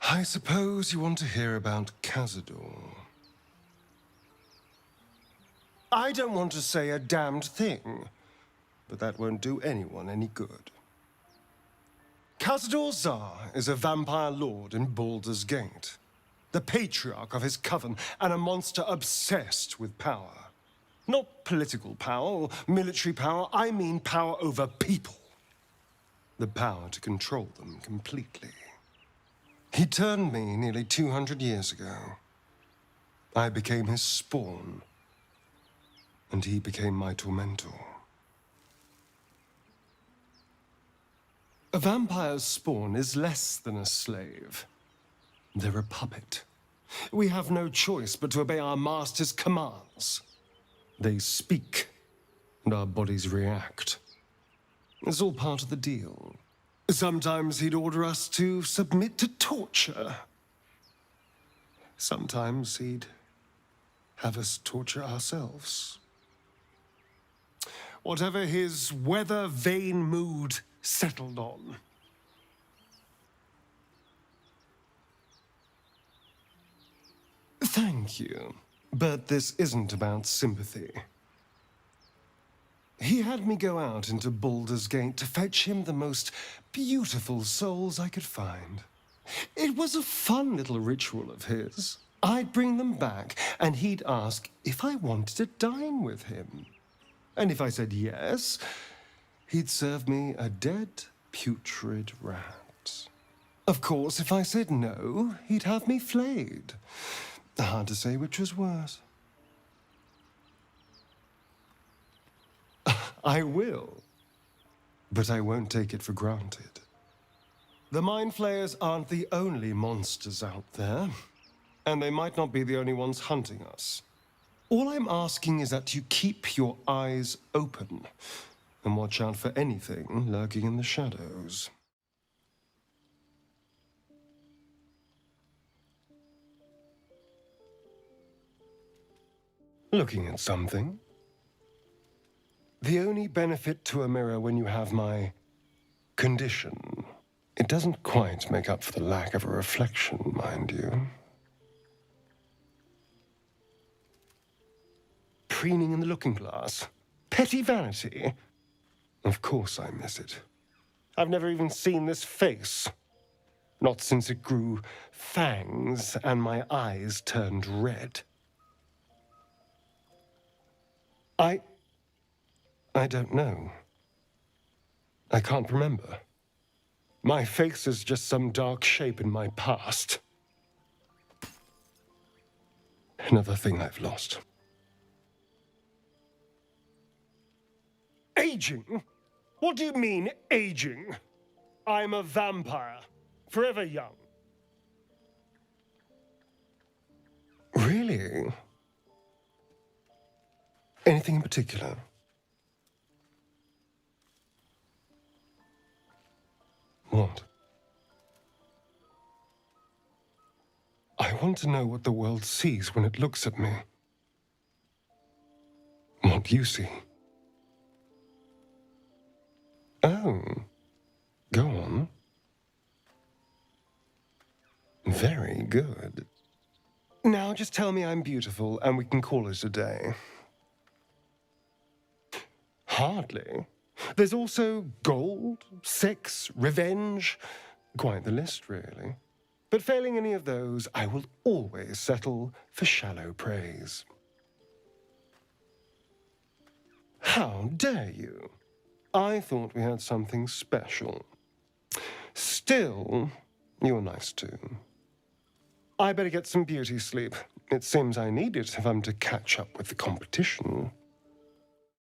I suppose you want to hear about Cazador. I don't want to say a damned thing, but that won't do anyone any good. Cazador Czar is a vampire lord in Baldur's Gate, the patriarch of his coven, and a monster obsessed with power. Not political power or military power, I mean power over people. The power to control them completely. He turned me nearly 200 years ago. I became his spawn, and he became my tormentor. A vampire's spawn is less than a slave. They're a puppet. We have no choice but to obey our master's commands. They speak, and our bodies react. It's all part of the deal. Sometimes he'd order us to submit to torture. Sometimes he'd have us torture ourselves. Whatever his weather-vane mood settled on. Thank you, but this isn't about sympathy. He had me go out into Baldur's Gate to fetch him the most beautiful souls I could find. It was a fun little ritual of his. I'd bring them back, and he'd ask if I wanted to dine with him. And if I said yes, he'd serve me a dead, putrid rat. Of course, if I said no, he'd have me flayed. Hard to say which was worse. I will, but I won't take it for granted. The Mind Flayers aren't the only monsters out there, and they might not be the only ones hunting us. All I'm asking is that you keep your eyes open and watch out for anything lurking in the shadows. Looking at something? The only benefit to a mirror when you have my condition, it doesn't quite make up for the lack of a reflection, mind you. Preening in the looking glass? Petty vanity? Of course I miss it. I've never even seen this face. Not since it grew fangs and my eyes turned red. I don't know. I can't remember. My face is just some dark shape in my past. Another thing I've lost. Aging? What do you mean, aging? I'm a vampire. Forever young. Really? Anything in particular? What? I want to know what the world sees when it looks at me. What you see. Oh, go on. Very good. Now just tell me I'm beautiful and we can call it a day. Hardly. There's also gold, sex, revenge. Quite the list, really. But failing any of those, I will always settle for shallow praise. How dare you? I thought we had something special. Still, you're nice too. I better get some beauty sleep. It seems I need it if I'm to catch up with the competition.